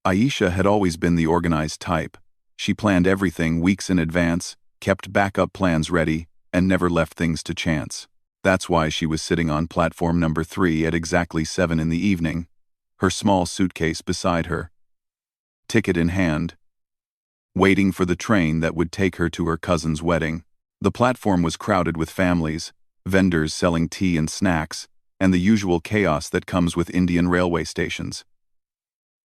Aisha had always been the organized type. She planned everything weeks in advance, kept backup plans ready, and never left things to chance. That's why she was sitting on platform number 3 at exactly 7 in the evening, her small suitcase beside her, ticket in hand, waiting for the train that would take her to her cousin's wedding. The platform was crowded with families, vendors selling tea and snacks, and the usual chaos that comes with Indian railway stations.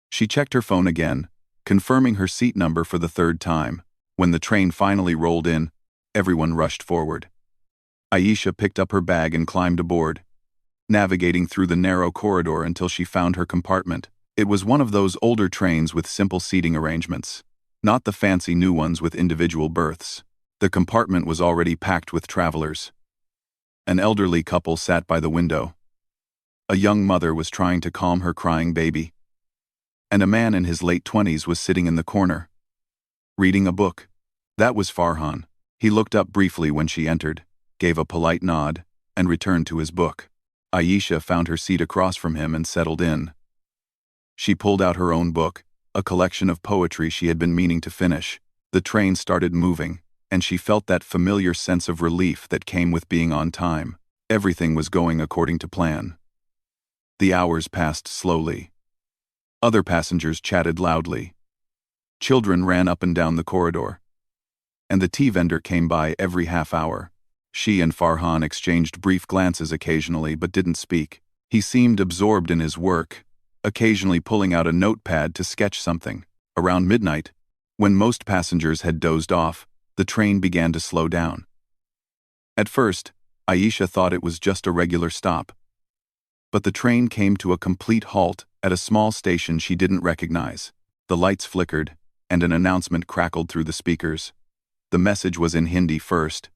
She checked her phone again, confirming her seat number for the 3rd time. When the train finally rolled in, everyone rushed forward. Aisha picked up her bag and climbed aboard, navigating through the narrow corridor until she found her compartment. It was one of those older trains with simple seating arrangements, not the fancy new ones with individual berths. The compartment was already packed with travelers. An elderly couple sat by the window. A young mother was trying to calm her crying baby. And a man in his late 20s was sitting in the corner, reading a book. That was Farhan. He looked up briefly when she entered, gave a polite nod, and returned to his book. Aisha found her seat across from him and settled in. She pulled out her own book, a collection of poetry she had been meaning to finish. The train started moving, and she felt that familiar sense of relief that came with being on time. Everything was going according to plan. The hours passed slowly. Other passengers chatted loudly. Children ran up and down the corridor. And the tea vendor came by every half hour. She and Farhan exchanged brief glances occasionally but didn't speak. He seemed absorbed in his work, occasionally pulling out a notepad to sketch something. Around midnight, when most passengers had dozed off, the train began to slow down. At first, Aisha thought it was just a regular stop. But the train came to a complete halt at a small station she didn't recognize. The lights flickered, and an announcement crackled through the speakers. The message was in Hindi first,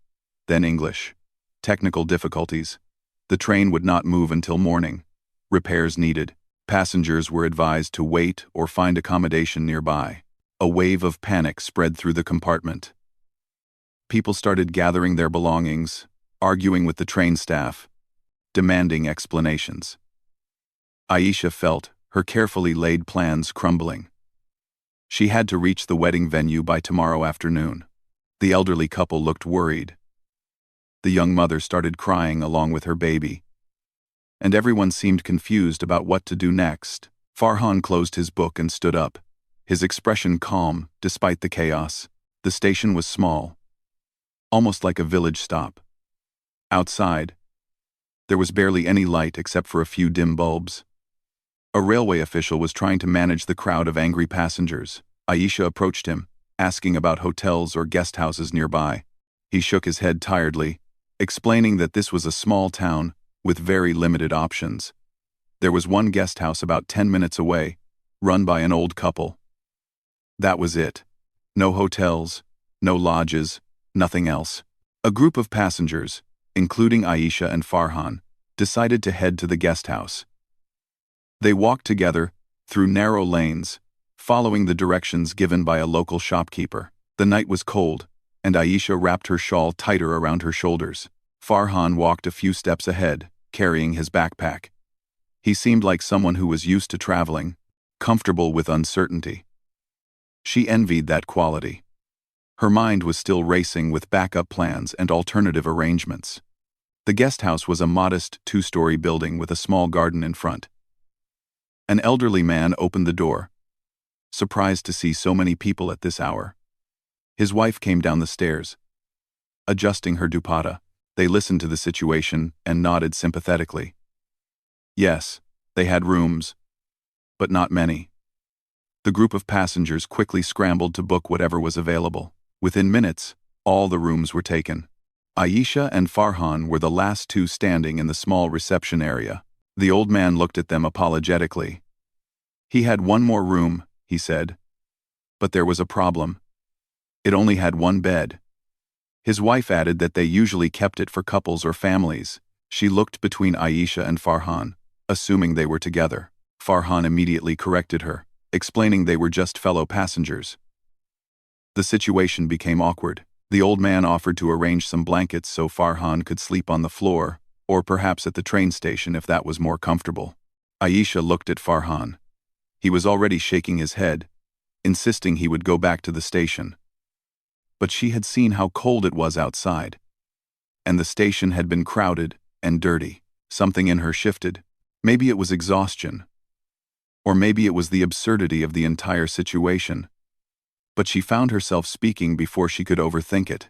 then English. Technical difficulties. The train would not move until morning. Repairs needed. Passengers were advised to wait or find accommodation nearby. A wave of panic spread through the compartment. People started gathering their belongings, arguing with the train staff, demanding explanations. Aisha felt her carefully laid plans crumbling. She had to reach the wedding venue by tomorrow afternoon. The elderly couple looked worried. The young mother started crying along with her baby. And everyone seemed confused about what to do next. Farhan closed his book and stood up, his expression calm despite the chaos. The station was small, almost like a village stop. Outside, there was barely any light except for a few dim bulbs. A railway official was trying to manage the crowd of angry passengers. Aisha approached him, asking about hotels or guest houses nearby. He shook his head tiredly, explaining that this was a small town with very limited options. There was one guest house about 10 minutes away, run by an old couple. That was it. No hotels, no lodges, nothing else. A group of passengers, including Aisha and Farhan, decided to head to the guest house. They walked together through narrow lanes, following the directions given by a local shopkeeper. The night was cold, and Aisha wrapped her shawl tighter around her shoulders. Farhan walked a few steps ahead, carrying his backpack. He seemed like someone who was used to traveling, comfortable with uncertainty. She envied that quality. Her mind was still racing with backup plans and alternative arrangements. The guest house was a modest 2-story building with a small garden in front. An elderly man opened the door, surprised to see so many people at this hour. His wife came down the stairs, adjusting her dupatta. They listened to the situation and nodded sympathetically. Yes, they had rooms, but not many. The group of passengers quickly scrambled to book whatever was available. Within minutes, all the rooms were taken. Aisha and Farhan were the last two standing in the small reception area. The old man looked at them apologetically. He had one more room, he said. But there was a problem. It only had one bed. His wife added that they usually kept it for couples or families. She looked between Aisha and Farhan, assuming they were together. Farhan immediately corrected her, explaining they were just fellow passengers. The situation became awkward. The old man offered to arrange some blankets so Farhan could sleep on the floor, or perhaps at the train station if that was more comfortable. Aisha looked at Farhan. He was already shaking his head, insisting he would go back to the station. But she had seen how cold it was outside, and the station had been crowded and dirty. Something in her shifted. Maybe it was exhaustion, or maybe it was the absurdity of the entire situation. But she found herself speaking before she could overthink it.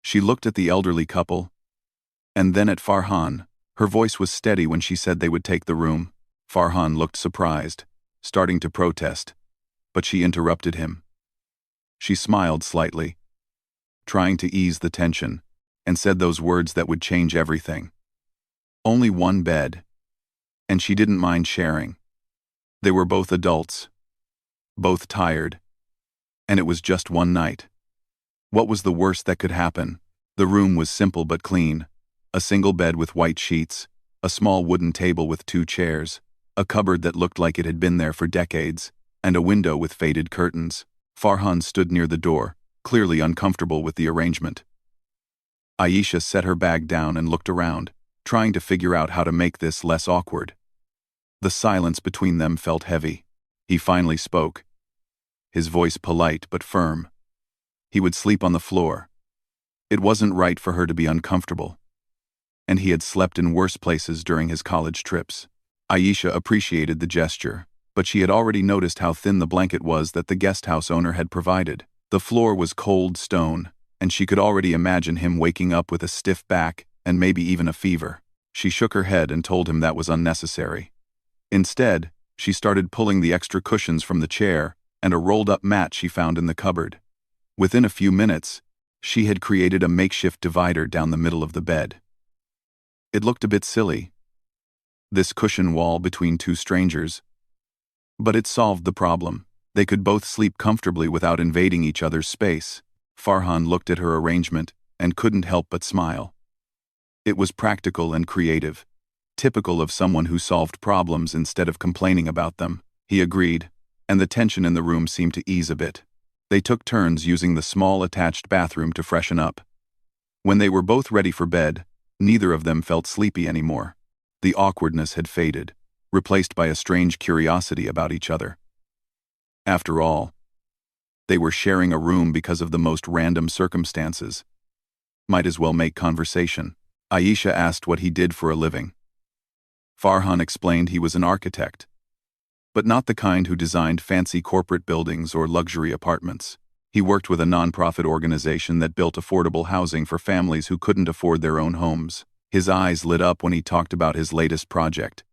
She looked at the elderly couple, and then at Farhan. Her voice was steady when she said they would take the room. Farhan looked surprised, starting to protest, but she interrupted him. She smiled slightly, trying to ease the tension, and said those words that would change everything. Only one bed, and she didn't mind sharing. They were both adults, both tired, and it was just one night. What was the worst that could happen? The room was simple but clean. A single bed with white sheets, a small wooden table with 2 chairs, a cupboard that looked like it had been there for decades, and a window with faded curtains. Farhan stood near the door, clearly uncomfortable with the arrangement. Aisha set her bag down and looked around, trying to figure out how to make this less awkward. The silence between them felt heavy. He finally spoke, his voice polite but firm. He would sleep on the floor. It wasn't right for her to be uncomfortable, and he had slept in worse places during his college trips. Aisha appreciated the gesture, but she had already noticed how thin the blanket was that the guest house owner had provided. The floor was cold stone, and she could already imagine him waking up with a stiff back and maybe even a fever. She shook her head and told him that was unnecessary. Instead, she started pulling the extra cushions from the chair and a rolled-up mat she found in the cupboard. Within a few minutes, she had created a makeshift divider down the middle of the bed. It looked a bit silly, this cushion wall between 2 strangers, but it solved the problem. They could both sleep comfortably without invading each other's space. Farhan looked at her arrangement and couldn't help but smile. It was practical and creative, typical of someone who solved problems instead of complaining about them. He agreed, and the tension in the room seemed to ease a bit. They took turns using the small attached bathroom to freshen up. When they were both ready for bed, neither of them felt sleepy anymore. The awkwardness had faded, replaced by a strange curiosity about each other. After all, they were sharing a room because of the most random circumstances. Might as well make conversation. Aisha asked what he did for a living. Farhan explained he was an architect, but not the kind who designed fancy corporate buildings or luxury apartments. He worked with a nonprofit organization that built affordable housing for families who couldn't afford their own homes. His eyes lit up when he talked about his latest project.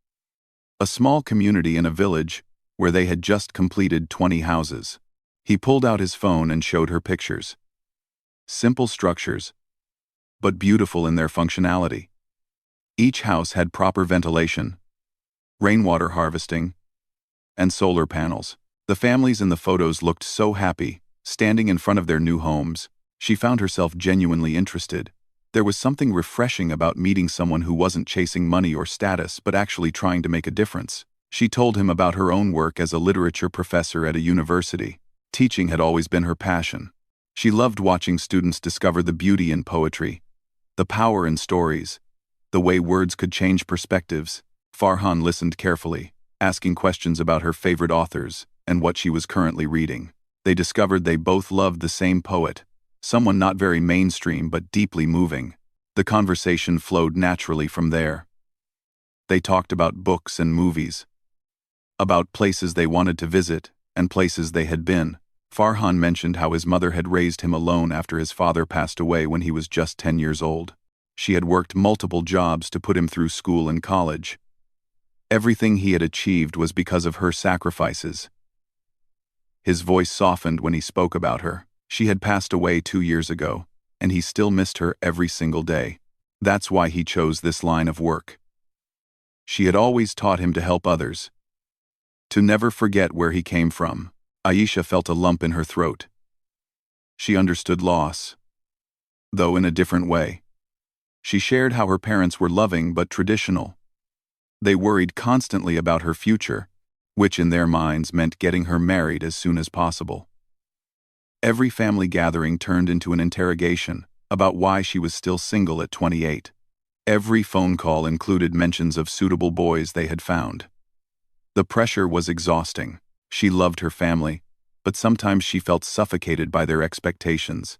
A small community in a village where they had just completed 20 houses. He pulled out his phone and showed her pictures. Simple structures, but beautiful in their functionality. Each house had proper ventilation, rainwater harvesting, and solar panels. The families in the photos looked so happy, standing in front of their new homes. She found herself genuinely interested. There was something refreshing about meeting someone who wasn't chasing money or status but actually trying to make a difference. She told him about her own work as a literature professor at a university. Teaching had always been her passion. She loved watching students discover the beauty in poetry, the power in stories, the way words could change perspectives. Farhan listened carefully, asking questions about her favorite authors and what she was currently reading. They discovered they both loved the same poet, someone not very mainstream but deeply moving. The conversation flowed naturally from there. They talked about books and movies, about places they wanted to visit and places they had been. Farhan mentioned how his mother had raised him alone after his father passed away when he was just 10 years old. She had worked multiple jobs to put him through school and college. Everything he had achieved was because of her sacrifices. His voice softened when he spoke about her. She had passed away 2 years ago, and he still missed her every single day. That's why he chose this line of work. She had always taught him to help others, to never forget where he came from. Aisha felt a lump in her throat. She understood loss, though in a different way. She shared how her parents were loving but traditional. They worried constantly about her future, which in their minds meant getting her married as soon as possible. Every family gathering turned into an interrogation about why she was still single at 28. Every phone call included mentions of suitable boys they had found. The pressure was exhausting. She loved her family, but sometimes she felt suffocated by their expectations.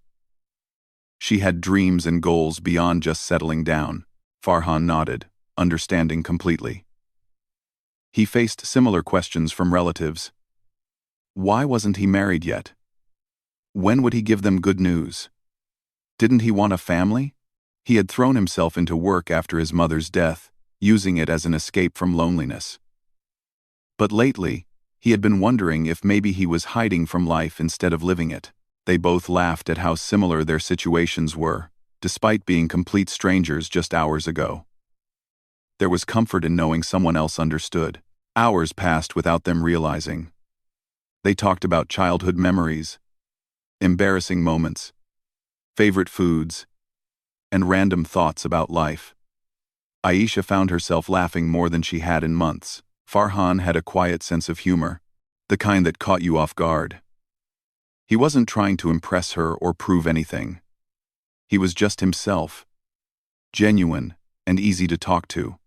She had dreams and goals beyond just settling down. Farhan nodded, understanding completely. He faced similar questions from relatives. Why wasn't he married yet? When would he give them good news? Didn't he want a family? He had thrown himself into work after his mother's death, using it as an escape from loneliness. But lately, he had been wondering if maybe he was hiding from life instead of living it. They both laughed at how similar their situations were, despite being complete strangers just hours ago. There was comfort in knowing someone else understood. Hours passed without them realizing. They talked about childhood memories, embarrassing moments, favorite foods, and random thoughts about life. Aisha found herself laughing more than she had in months. Farhan had a quiet sense of humor, the kind that caught you off guard. He wasn't trying to impress her or prove anything. He was just himself, genuine and easy to talk to.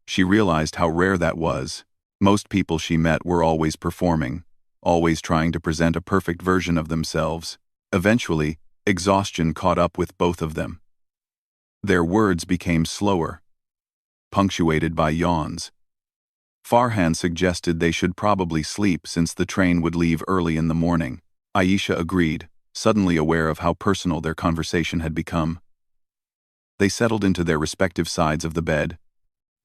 She realized how rare that was. Most people she met were always performing, always trying to present a perfect version of themselves. Eventually, exhaustion caught up with both of them. Their words became slower, punctuated by yawns. Farhan suggested they should probably sleep since the train would leave early in the morning. Aisha agreed, suddenly aware of how personal their conversation had become. They settled into their respective sides of the bed,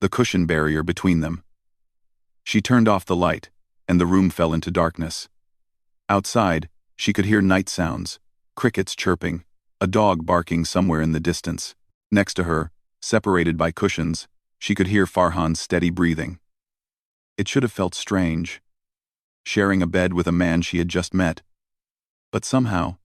the cushion barrier between them. She turned off the light, and the room fell into darkness. Outside, she could hear night sounds, crickets chirping, a dog barking somewhere in the distance. Next to her, separated by cushions, she could hear Farhan's steady breathing. It should have felt strange, sharing a bed with a man she had just met. But somehow,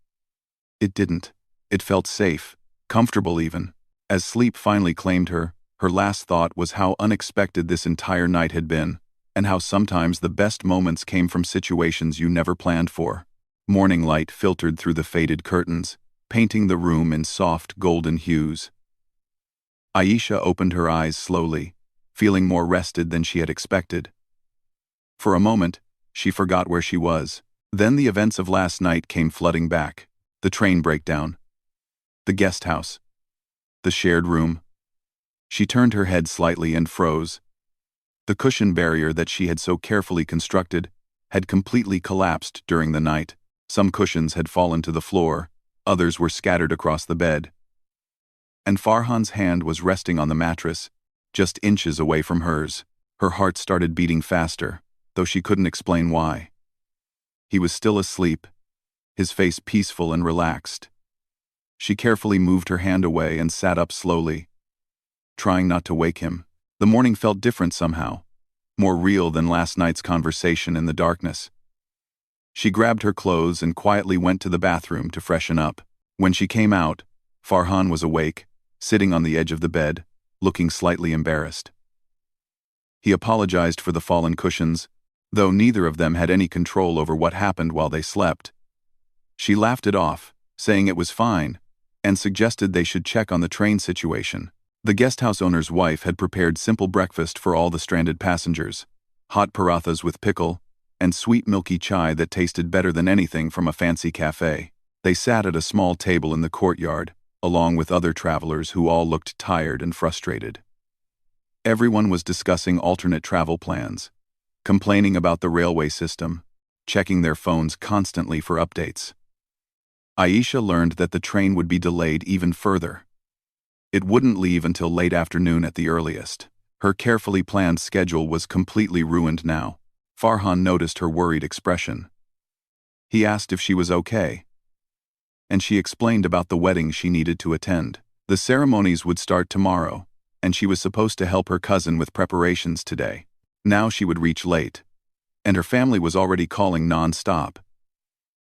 it didn't. It felt safe, comfortable even. As sleep finally claimed her, her last thought was how unexpected this entire night had been, and how sometimes the best moments came from situations you never planned for. Morning light filtered through the faded curtains, painting the room in soft golden hues. Aisha opened her eyes slowly, feeling more rested than she had expected. For a moment, she forgot where she was. Then the events of last night came flooding back. The train breakdown, the guest house, the shared room. She turned her head slightly and froze. The cushion barrier that she had so carefully constructed had completely collapsed during the night. Some cushions had fallen to the floor, others were scattered across the bed. And Farhan's hand was resting on the mattress, just inches away from hers. Her heart started beating faster, though she couldn't explain why. He was still asleep, his face peaceful and relaxed. She carefully moved her hand away and sat up slowly, trying not to wake him. The morning felt different somehow, more real than last night's conversation in the darkness. She grabbed her clothes and quietly went to the bathroom to freshen up. When she came out, Farhan was awake, sitting on the edge of the bed, looking slightly embarrassed. He apologized for the fallen cushions, though neither of them had any control over what happened while they slept. She laughed it off, saying it was fine, and suggested they should check on the train situation. The guesthouse owner's wife had prepared simple breakfast for all the stranded passengers, hot parathas with pickle, and sweet milky chai that tasted better than anything from a fancy cafe. They sat at a small table in the courtyard, along with other travelers who all looked tired and frustrated. Everyone was discussing alternate travel plans, complaining about the railway system, checking their phones constantly for updates. Aisha learned that the train would be delayed even further. It wouldn't leave until late afternoon at the earliest. Her carefully planned schedule was completely ruined now. Farhan noticed her worried expression. He asked if she was okay, and she explained about the wedding she needed to attend. The ceremonies would start tomorrow, and she was supposed to help her cousin with preparations today. Now she would reach late, and her family was already calling non-stop,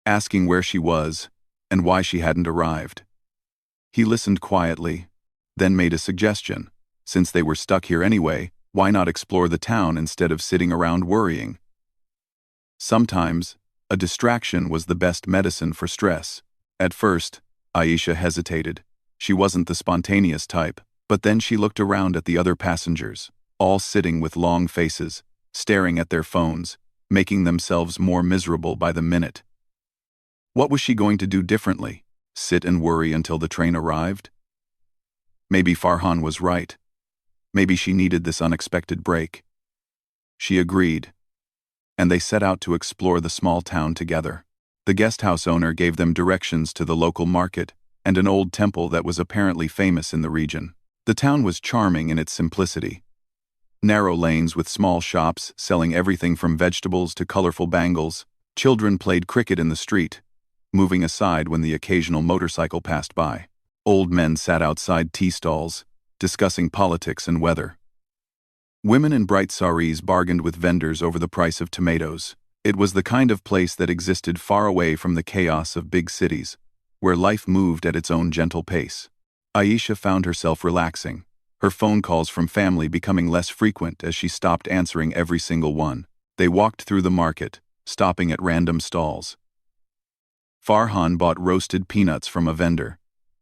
asking where she was and why she hadn't arrived. He listened quietly, then made a suggestion. Since they were stuck here anyway, why not explore the town instead of sitting around worrying? Sometimes, a distraction was the best medicine for stress. At first, Aisha hesitated. She wasn't the spontaneous type, but then she looked around at the other passengers, all sitting with long faces, staring at their phones, making themselves more miserable by the minute. What was she going to do differently? Sit and worry until the train arrived? Maybe Farhan was right. Maybe she needed this unexpected break. She agreed, and they set out to explore the small town together. The guesthouse owner gave them directions to the local market and an old temple that was apparently famous in the region. The town was charming in its simplicity. Narrow lanes with small shops selling everything from vegetables to colorful bangles. Children played cricket in the street, moving aside when the occasional motorcycle passed by. Old men sat outside tea stalls, discussing politics and weather. Women in bright saris bargained with vendors over the price of tomatoes. It was the kind of place that existed far away from the chaos of big cities, where life moved at its own gentle pace. Aisha found herself relaxing, her phone calls from family becoming less frequent as she stopped answering every single one. They walked through the market, stopping at random stalls. Farhan bought roasted peanuts from a vendor,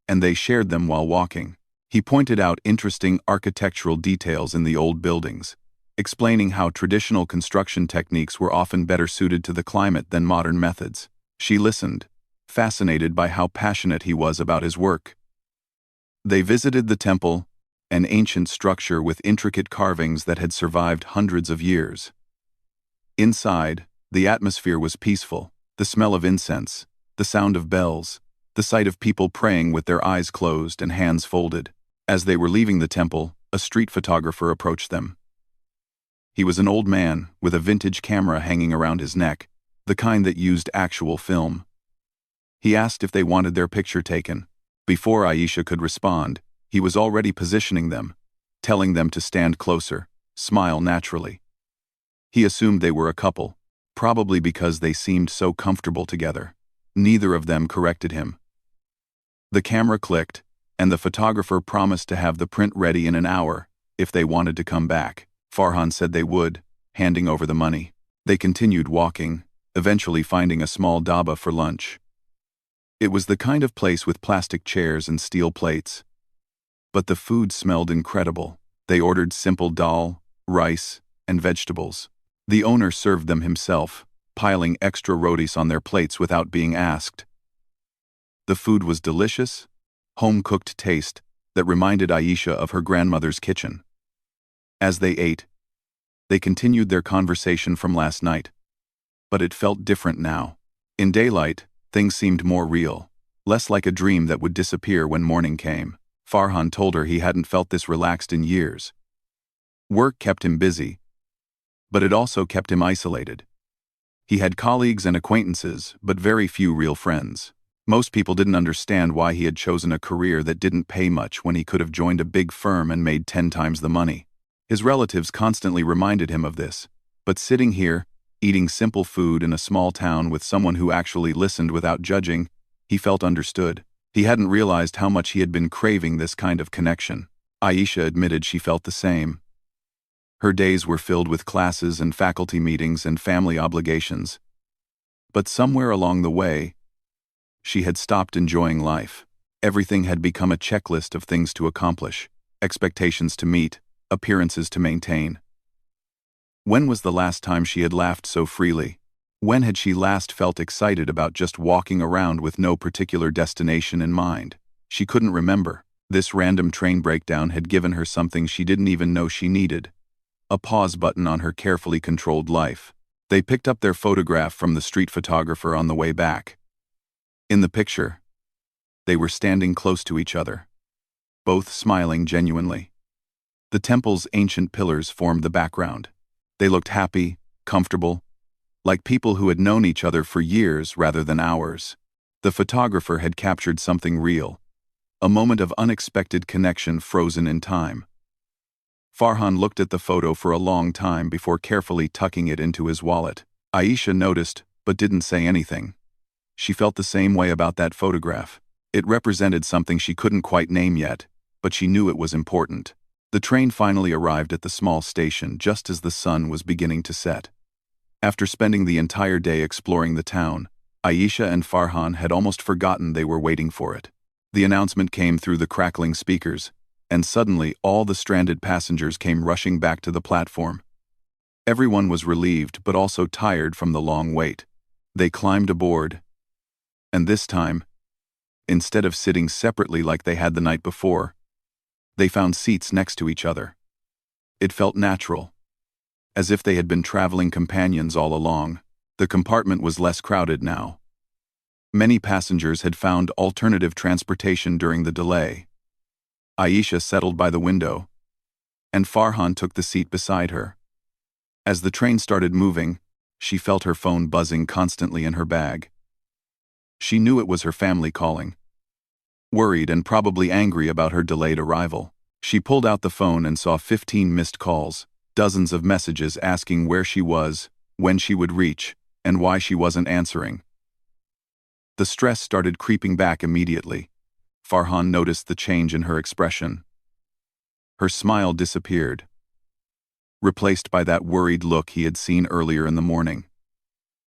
and they shared them while walking. He pointed out interesting architectural details in the old buildings, explaining how traditional construction techniques were often better suited to the climate than modern methods. She listened, fascinated by how passionate he was about his work. They visited the temple, an ancient structure with intricate carvings that had survived hundreds of years. Inside, the atmosphere was peaceful, the smell of incense, the sound of bells, the sight of people praying with their eyes closed and hands folded. As they were leaving the temple, a street photographer approached them. He was an old man with a vintage camera hanging around his neck, the kind that used actual film. He asked if they wanted their picture taken. Before Aisha could respond, he was already positioning them, telling them to stand closer, smile naturally. He assumed they were a couple, probably because they seemed so comfortable together. Neither of them corrected him. The camera clicked, and the photographer promised to have the print ready in an hour if they wanted to come back. Farhan said they would, handing over the money. They continued walking, eventually finding a small dhaba for lunch. It was the kind of place with plastic chairs and steel plates. But the food smelled incredible. They ordered simple dal, rice, and vegetables. The owner served them himself, piling extra rotis on their plates without being asked. The food was delicious, home-cooked taste that reminded Aisha of her grandmother's kitchen. As they ate, they continued their conversation from last night. But it felt different now. In daylight, things seemed more real, less like a dream that would disappear when morning came. Farhan told her he hadn't felt this relaxed in years. Work kept him busy, but it also kept him isolated. He had colleagues and acquaintances, but very few real friends. Most people didn't understand why he had chosen a career that didn't pay much when he could have joined a big firm and made 10 times the money. His relatives constantly reminded him of this, but sitting here, eating simple food in a small town with someone who actually listened without judging, he felt understood. He hadn't realized how much he had been craving this kind of connection. Aisha admitted she felt the same. Her days were filled with classes and faculty meetings and family obligations. But somewhere along the way, she had stopped enjoying life. Everything had become a checklist of things to accomplish, expectations to meet, appearances to maintain. When was the last time she had laughed so freely? When had she last felt excited about just walking around with no particular destination in mind? She couldn't remember. This random train breakdown had given her something she didn't even know she needed. A pause button on her carefully controlled life. They picked up their photograph from the street photographer on the way back. In the picture, they were standing close to each other, both smiling genuinely. The temple's ancient pillars formed the background. They looked happy, comfortable, like people who had known each other for years rather than hours. The photographer had captured something real, a moment of unexpected connection frozen in time. Farhan looked at the photo for a long time before carefully tucking it into his wallet. Aisha noticed, but didn't say anything. She felt the same way about that photograph. It represented something she couldn't quite name yet, but she knew it was important. The train finally arrived at the small station just as the sun was beginning to set. After spending the entire day exploring the town, Aisha and Farhan had almost forgotten they were waiting for it. The announcement came through the crackling speakers, and suddenly all the stranded passengers came rushing back to the platform. Everyone was relieved but also tired from the long wait. They climbed aboard, and this time, instead of sitting separately like they had the night before, they found seats next to each other. It felt natural, as if they had been traveling companions all along. The compartment was less crowded now. Many passengers had found alternative transportation during the delay. Aisha settled by the window, and Farhan took the seat beside her. As the train started moving, she felt her phone buzzing constantly in her bag. She knew it was her family calling. Worried and probably angry about her delayed arrival, she pulled out the phone and saw 15 missed calls, dozens of messages asking where she was, when she would reach, and why she wasn't answering. The stress started creeping back immediately. Farhan noticed the change in her expression. Her smile disappeared, replaced by that worried look he had seen earlier in the morning.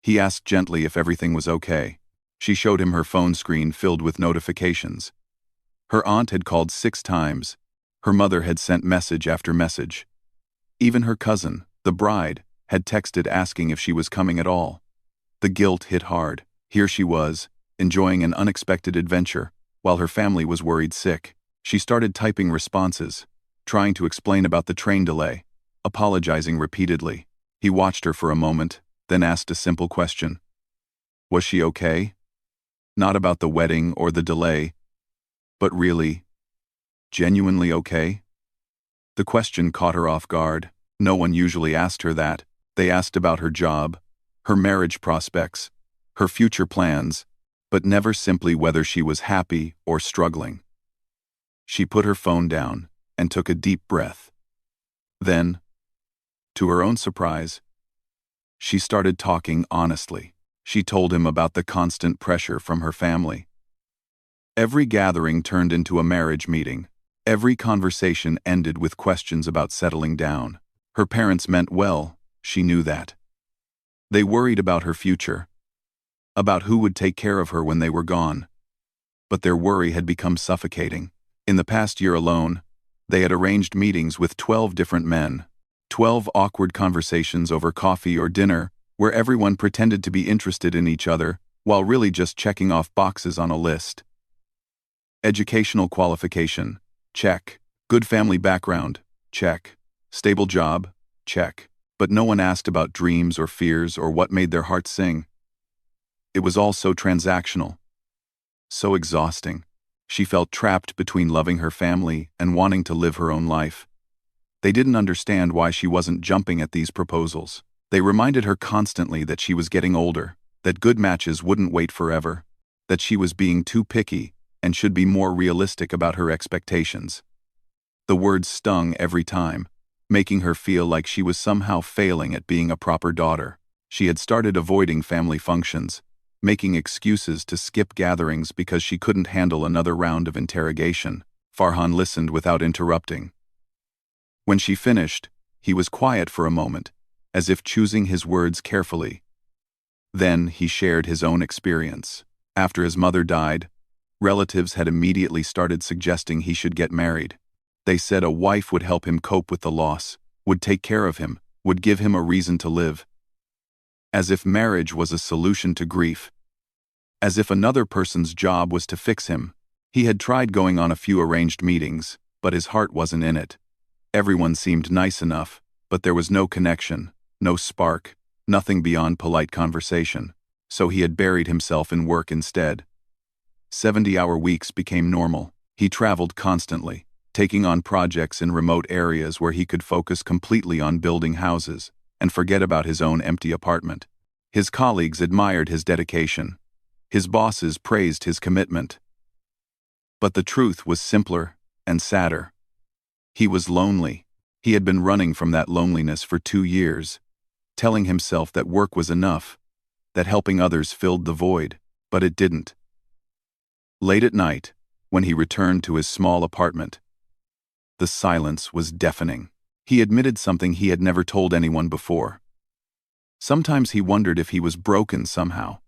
He asked gently if everything was okay. She showed him her phone screen filled with notifications. Her aunt had called 6 times. Her mother had sent message after message. Even her cousin, the bride, had texted asking if she was coming at all. The guilt hit hard. Here she was, enjoying an unexpected adventure, while her family was worried sick. She started typing responses, trying to explain about the train delay, apologizing repeatedly. He watched her for a moment, then asked a simple question. Was she okay? Not about the wedding or the delay, but really, genuinely okay? The question caught her off guard. No one usually asked her that. They asked about her job, her marriage prospects, her future plans, but never simply whether she was happy or struggling. She put her phone down and took a deep breath. Then, to her own surprise, she started talking honestly. She told him about the constant pressure from her family. Every gathering turned into a marriage meeting. Every conversation ended with questions about settling down. Her parents meant well, she knew that. They worried about her future, about who would take care of her when they were gone. But their worry had become suffocating. In the past year alone, they had arranged meetings with 12 different men, 12 awkward conversations over coffee or dinner, where everyone pretended to be interested in each other, while really just checking off boxes on a list. Educational qualification, check. Good family background, check. Stable job, check. But no one asked about dreams or fears or what made their hearts sing. It was all so transactional, so exhausting. She felt trapped between loving her family and wanting to live her own life. They didn't understand why she wasn't jumping at these proposals. They reminded her constantly that she was getting older, that good matches wouldn't wait forever, that she was being too picky and should be more realistic about her expectations. The words stung every time, making her feel like she was somehow failing at being a proper daughter. She had started avoiding family functions, making excuses to skip gatherings because she couldn't handle another round of interrogation. Farhan listened without interrupting. When she finished, he was quiet for a moment, as if choosing his words carefully. Then he shared his own experience. After his mother died, relatives had immediately started suggesting he should get married. They said a wife would help him cope with the loss, would take care of him, would give him a reason to live. As if marriage was a solution to grief. As if another person's job was to fix him. He had tried going on a few arranged meetings, but his heart wasn't in it. Everyone seemed nice enough, but there was no connection, no spark, nothing beyond polite conversation. So he had buried himself in work instead. 70-hour weeks became normal. He traveled constantly, taking on projects in remote areas where he could focus completely on building houses and forget about his own empty apartment. His colleagues admired his dedication. His bosses praised his commitment. But the truth was simpler and sadder. He was lonely. He had been running from that loneliness for 2 years, telling himself that work was enough, that helping others filled the void, but it didn't. Late at night, when he returned to his small apartment, the silence was deafening. He admitted something he had never told anyone before. Sometimes he wondered if he was broken somehow.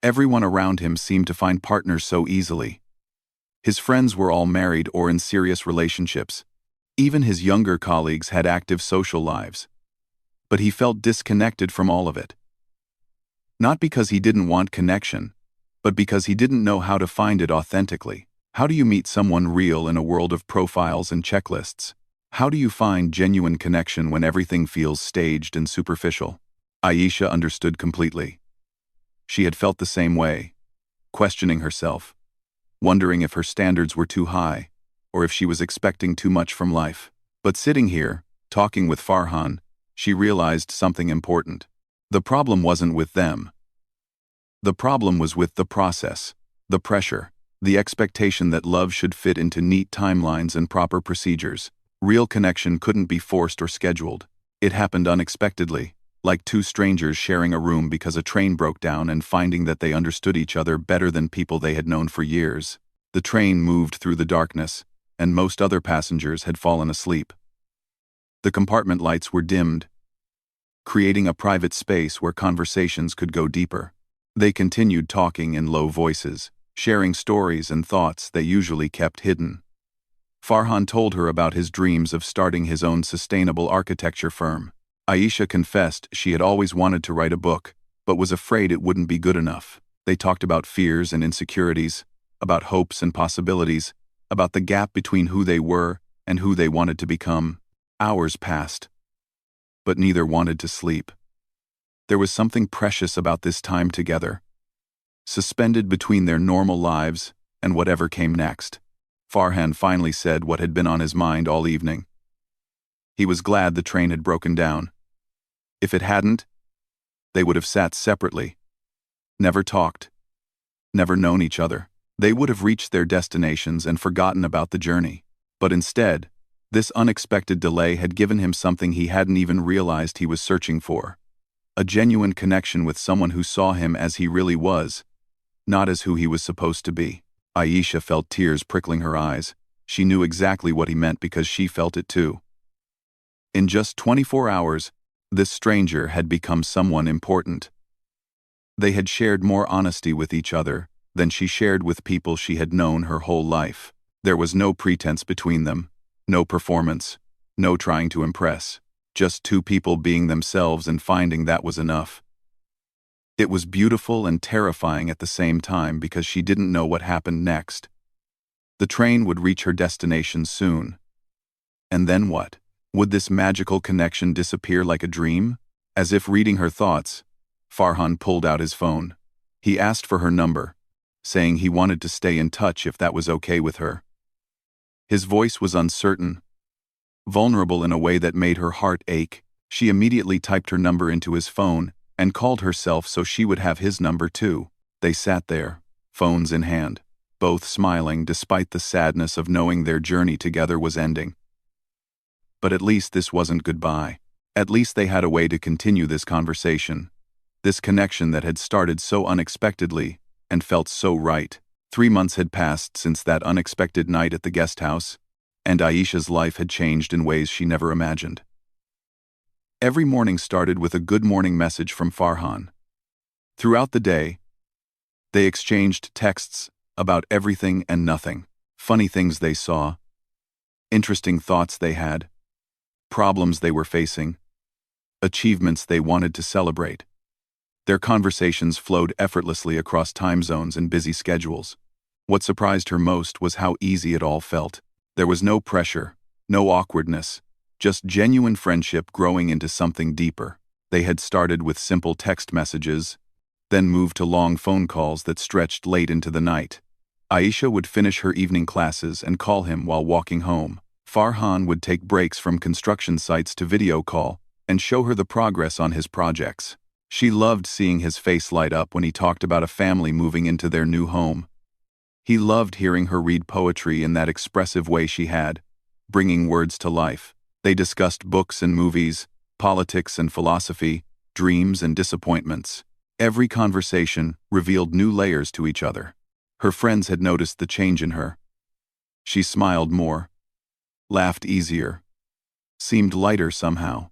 Everyone around him seemed to find partners so easily. His friends were all married or in serious relationships. Even his younger colleagues had active social lives. but he felt disconnected from all of it. Not because he didn't want connection, but because he didn't know how to find it authentically. How do you meet someone real in a world of profiles and checklists? How do you find genuine connection when everything feels staged and superficial? Aisha understood completely. She had felt the same way, questioning herself, wondering if her standards were too high, or if she was expecting too much from life. But sitting here, talking with Farhan, she realized something important. The problem wasn't with them. The problem was with the process, the pressure, the expectation that love should fit into neat timelines and proper procedures. Real connection couldn't be forced or scheduled. It happened unexpectedly, like two strangers sharing a room because a train broke down and finding that they understood each other better than people they had known for years. The train moved through the darkness, and most other passengers had fallen asleep. The compartment lights were dimmed, creating a private space where conversations could go deeper. They continued talking in low voices, sharing stories and thoughts they usually kept hidden. Farhan told her about his dreams of starting his own sustainable architecture firm. Aisha confessed she had always wanted to write a book, but was afraid it wouldn't be good enough. They talked about fears and insecurities, about hopes and possibilities, about the gap between who they were and who they wanted to become. Hours passed, but neither wanted to sleep. There was something precious about this time together, suspended between their normal lives and whatever came next. Farhan finally said what had been on his mind all evening. He was glad the train had broken down. If it hadn't, they would have sat separately, never talked, never known each other. They would have reached their destinations and forgotten about the journey. But instead, this unexpected delay had given him something he hadn't even realized he was searching for. A genuine connection with someone who saw him as he really was, not as who he was supposed to be. Aisha felt tears prickling her eyes. She knew exactly what he meant because she felt it too. In just 24 hours, this stranger had become someone important. They had shared more honesty with each other than she shared with people she had known her whole life. There was no pretense between them, no performance, no trying to impress, just two people being themselves and finding that was enough. It was beautiful and terrifying at the same time because she didn't know what happened next. The train would reach her destination soon. And then what? Would this magical connection disappear like a dream? As if reading her thoughts, Farhan pulled out his phone. He asked for her number, saying he wanted to stay in touch if that was okay with her. His voice was uncertain, vulnerable in a way that made her heart ache. She immediately typed her number into his phone and called herself so she would have his number too. They sat there, phones in hand, both smiling despite the sadness of knowing their journey together was ending. But at least this wasn't goodbye. At least they had a way to continue this conversation, this connection that had started so unexpectedly and felt so right. 3 months had passed since that unexpected night at the guest house, and Aisha's life had changed in ways she never imagined. Every morning started with a good morning message from Farhan. Throughout the day, they exchanged texts about everything and nothing, funny things they saw, interesting thoughts they had, problems they were facing, achievements they wanted to celebrate. Their conversations flowed effortlessly across time zones and busy schedules. What surprised her most was how easy it all felt. There was no pressure, no awkwardness, just genuine friendship growing into something deeper. They had started with simple text messages, then moved to long phone calls that stretched late into the night. Aisha would finish her evening classes and call him while walking home. Farhan would take breaks from construction sites to video call and show her the progress on his projects. She loved seeing his face light up when he talked about a family moving into their new home. He loved hearing her read poetry in that expressive way she had, bringing words to life. They discussed books and movies, politics and philosophy, dreams and disappointments. Every conversation revealed new layers to each other. Her friends had noticed the change in her. She smiled more, laughed easier, seemed lighter somehow.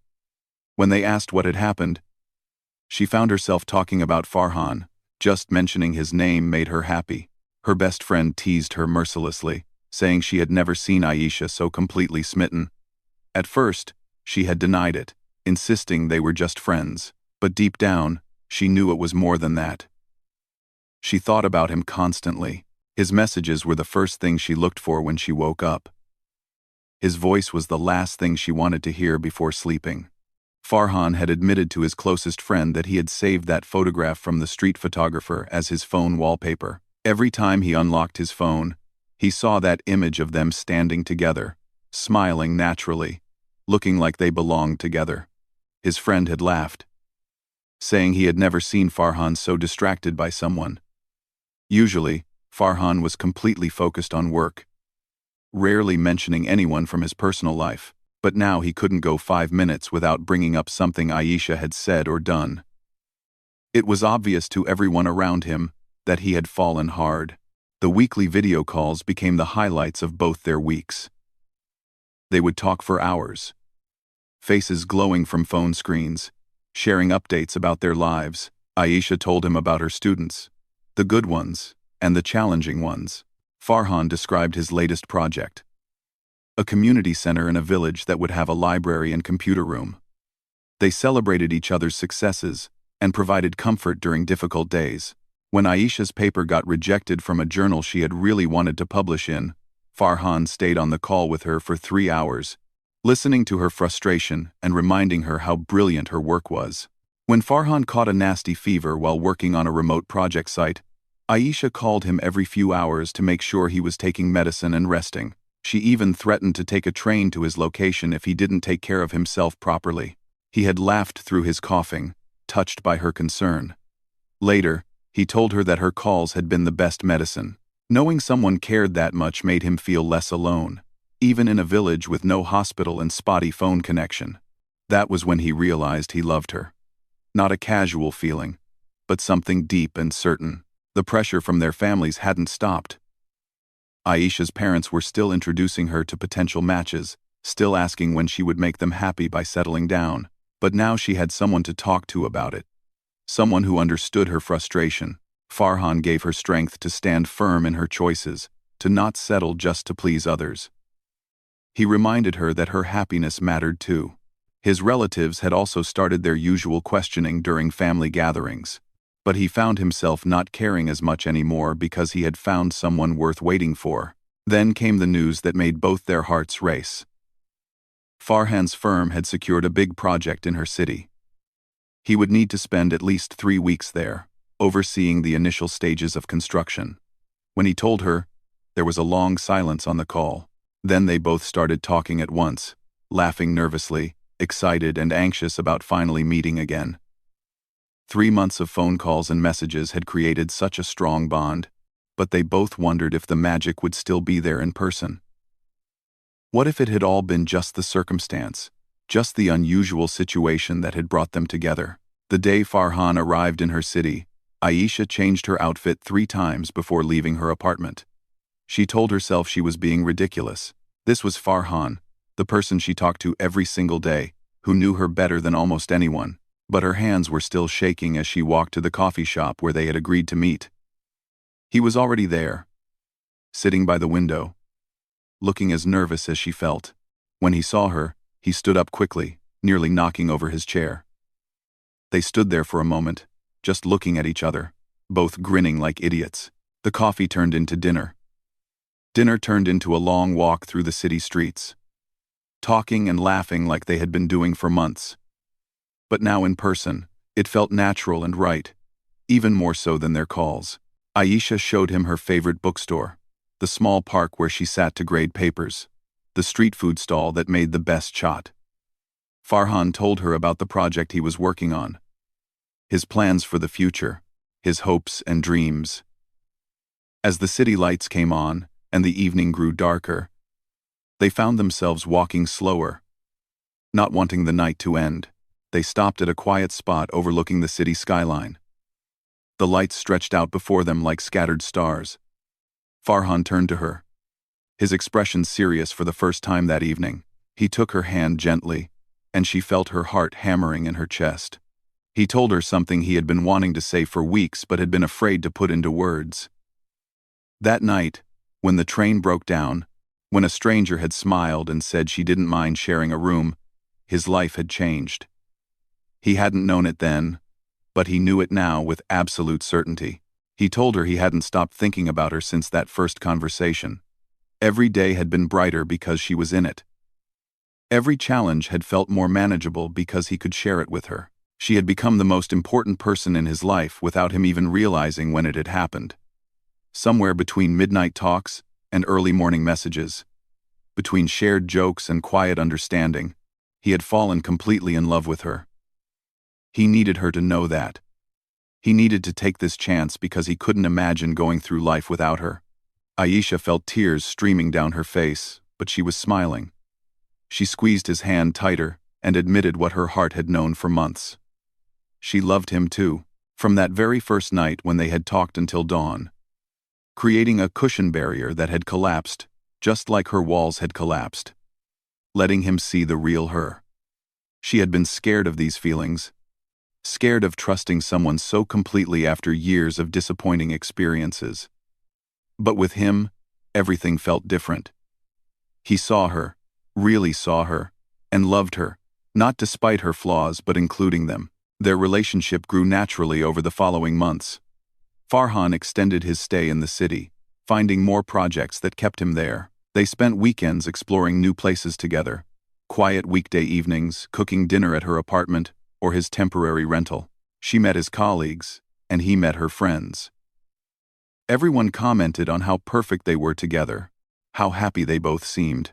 When they asked what had happened, she found herself talking about Farhan. Just mentioning his name made her happy. Her best friend teased her mercilessly, saying she had never seen Aisha so completely smitten. At first, she had denied it. insisting they were just friends. But deep down, she knew it was more than that. She thought about him constantly. His messages were the first thing she looked for when she woke up. His voice was the last thing she wanted to hear before sleeping. Farhan had admitted to his closest friend that he had saved that photograph from the street photographer as his phone wallpaper. Every time he unlocked his phone, he saw that image of them standing together, smiling naturally, looking like they belonged together. His friend had laughed, saying he had never seen Farhan so distracted by someone. Usually, Farhan was completely focused on work, rarely mentioning anyone from his personal life, but now he couldn't go 5 minutes without bringing up something Aisha had said or done. It was obvious to everyone around him that he had fallen hard. The weekly video calls became the highlights of both their weeks. They would talk for hours, faces glowing from phone screens, sharing updates about their lives. Aisha told him about her students, the good ones and the challenging ones. Farhan described his latest project, a community center in a village that would have a library and computer room. They celebrated each other's successes and provided comfort during difficult days. When Aisha's paper got rejected from a journal she had really wanted to publish in, Farhan stayed on the call with her for 3 hours, listening to her frustration and reminding her how brilliant her work was. When Farhan caught a nasty fever while working on a remote project site, Aisha called him every few hours to make sure he was taking medicine and resting. She even threatened to take a train to his location if he didn't take care of himself properly. He had laughed through his coughing, touched by her concern. Later, he told her that her calls had been the best medicine. Knowing someone cared that much made him feel less alone, even in a village with no hospital and spotty phone connection. That was when he realized he loved her. Not a casual feeling, but something deep and certain. The pressure from their families hadn't stopped. Aisha's parents were still introducing her to potential matches, still asking when she would make them happy by settling down. But now she had someone to talk to about it. Someone who understood her frustration. Farhan gave her strength to stand firm in her choices, to not settle just to please others. He reminded her that her happiness mattered too. His relatives had also started their usual questioning during family gatherings. But he found himself not caring as much anymore because he had found someone worth waiting for. Then came the news that made both their hearts race. Farhan's firm had secured a big project in her city. He would need to spend at least 3 weeks there, overseeing the initial stages of construction. When he told her, there was a long silence on the call. Then they both started talking at once, laughing nervously, excited and anxious about finally meeting again. 3 months of phone calls and messages had created such a strong bond, but they both wondered if the magic would still be there in person. What if it had all been just the circumstance, just the unusual situation that had brought them together? The day Farhan arrived in her city, Aisha changed her outfit 3 times before leaving her apartment. She told herself she was being ridiculous. This was Farhan, the person she talked to every single day, who knew her better than almost anyone. But her hands were still shaking as she walked to the coffee shop where they had agreed to meet. He was already there, sitting by the window, looking as nervous as she felt. When he saw her, he stood up quickly, nearly knocking over his chair. They stood there for a moment, just looking at each other, both grinning like idiots. The coffee turned into dinner. Dinner turned into a long walk through the city streets, talking and laughing like they had been doing for months. But now in person, it felt natural and right, even more so than their calls. Aisha showed him her favorite bookstore, the small park where she sat to grade papers, the street food stall that made the best chaat. Farhan told her about the project he was working on, his plans for the future, his hopes and dreams. As the city lights came on and the evening grew darker, they found themselves walking slower, not wanting the night to end. They stopped at a quiet spot overlooking the city skyline. The lights stretched out before them like scattered stars. Farhan turned to her, his expression serious for the first time that evening. He took her hand gently, and she felt her heart hammering in her chest. He told her something he had been wanting to say for weeks but had been afraid to put into words. That night, when the train broke down, when a stranger had smiled and said she didn't mind sharing a room, his life had changed. He hadn't known it then, but he knew it now with absolute certainty. He told her he hadn't stopped thinking about her since that first conversation. Every day had been brighter because she was in it. Every challenge had felt more manageable because he could share it with her. She had become the most important person in his life without him even realizing when it had happened. Somewhere between midnight talks and early morning messages, between shared jokes and quiet understanding, he had fallen completely in love with her. He needed her to know that. He needed to take this chance because he couldn't imagine going through life without her. Aisha felt tears streaming down her face, but she was smiling. She squeezed his hand tighter and admitted what her heart had known for months. She loved him too, from that very first night when they had talked until dawn, creating a cushion barrier that had collapsed, just like her walls had collapsed, letting him see the real her. She had been scared of these feelings, scared of trusting someone so completely after years of disappointing experiences. But with him, everything felt different. He saw her, really saw her, and loved her, not despite her flaws but including them. Their relationship grew naturally over the following months. Farhan extended his stay in the city, finding more projects that kept him there. They spent weekends exploring new places together, quiet weekday evenings, cooking dinner at her apartment or his temporary rental. She met his colleagues, and he met her friends. Everyone commented on how perfect they were together, how happy they both seemed.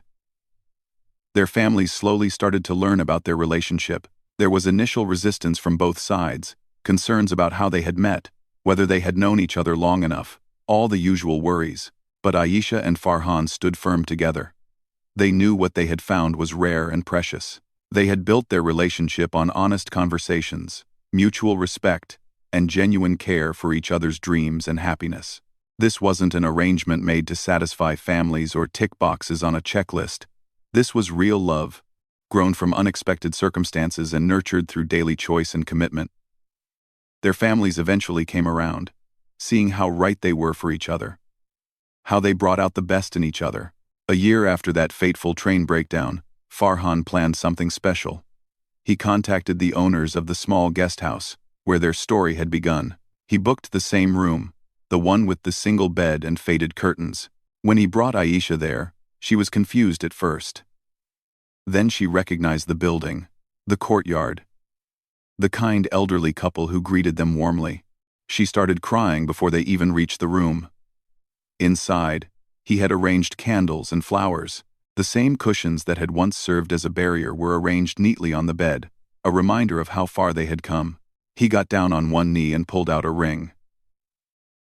Their families slowly started to learn about their relationship. There was initial resistance from both sides, concerns about how they had met, whether they had known each other long enough, all the usual worries. But Aisha and Farhan stood firm together. They knew what they had found was rare and precious. They had built their relationship on honest conversations, mutual respect, and genuine care for each other's dreams and happiness. This wasn't an arrangement made to satisfy families or tick boxes on a checklist. This was real love, grown from unexpected circumstances and nurtured through daily choice and commitment. Their families eventually came around, seeing how right they were for each other, how they brought out the best in each other. A year after that fateful train breakdown, Farhan planned something special. He contacted the owners of the small guest house, where their story had begun. He booked the same room, the one with the single bed and faded curtains. When he brought Aisha there, she was confused at first. Then she recognized the building, the courtyard, the kind elderly couple who greeted them warmly. She started crying before they even reached the room. Inside, he had arranged candles and flowers. The same cushions that had once served as a barrier were arranged neatly on the bed, a reminder of how far they had come. He got down on one knee and pulled out a ring.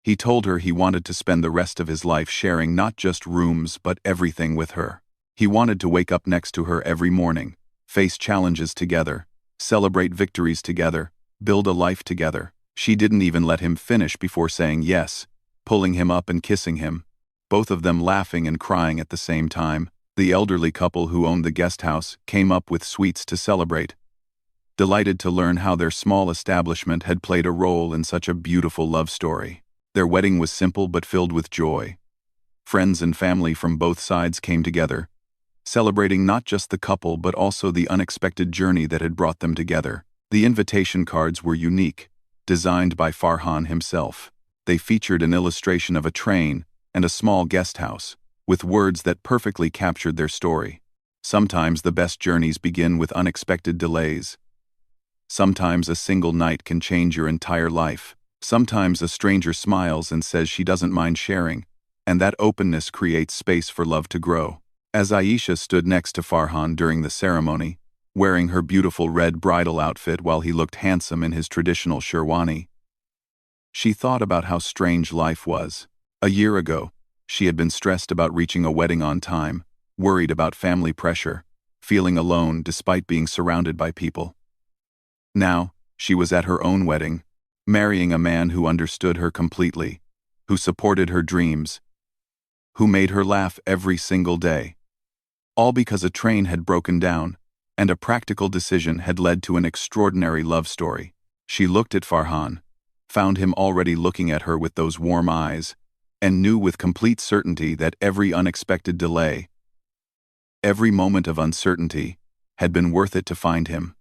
He told her he wanted to spend the rest of his life sharing not just rooms but everything with her. He wanted to wake up next to her every morning, face challenges together, celebrate victories together, build a life together. She didn't even let him finish before saying yes, pulling him up and kissing him, both of them laughing and crying at the same time. The elderly couple who owned the guest house came up with sweets to celebrate, delighted to learn how their small establishment had played a role in such a beautiful love story. Their wedding was simple but filled with joy. Friends and family from both sides came together, celebrating not just the couple but also the unexpected journey that had brought them together. The invitation cards were unique, designed by Farhan himself. They featured an illustration of a train and a small guest house, with words that perfectly captured their story. Sometimes the best journeys begin with unexpected delays. Sometimes a single night can change your entire life. Sometimes a stranger smiles and says she doesn't mind sharing, and that openness creates space for love to grow. As Aisha stood next to Farhan during the ceremony, wearing her beautiful red bridal outfit while he looked handsome in his traditional sherwani, she thought about how strange life was. A year ago, she had been stressed about reaching a wedding on time, worried about family pressure, feeling alone despite being surrounded by people. Now, she was at her own wedding, marrying a man who understood her completely, who supported her dreams, who made her laugh every single day. All because a train had broken down, and a practical decision had led to an extraordinary love story. She looked at Farhan, found him already looking at her with those warm eyes, and knew with complete certainty that every unexpected delay, every moment of uncertainty, had been worth it to find him.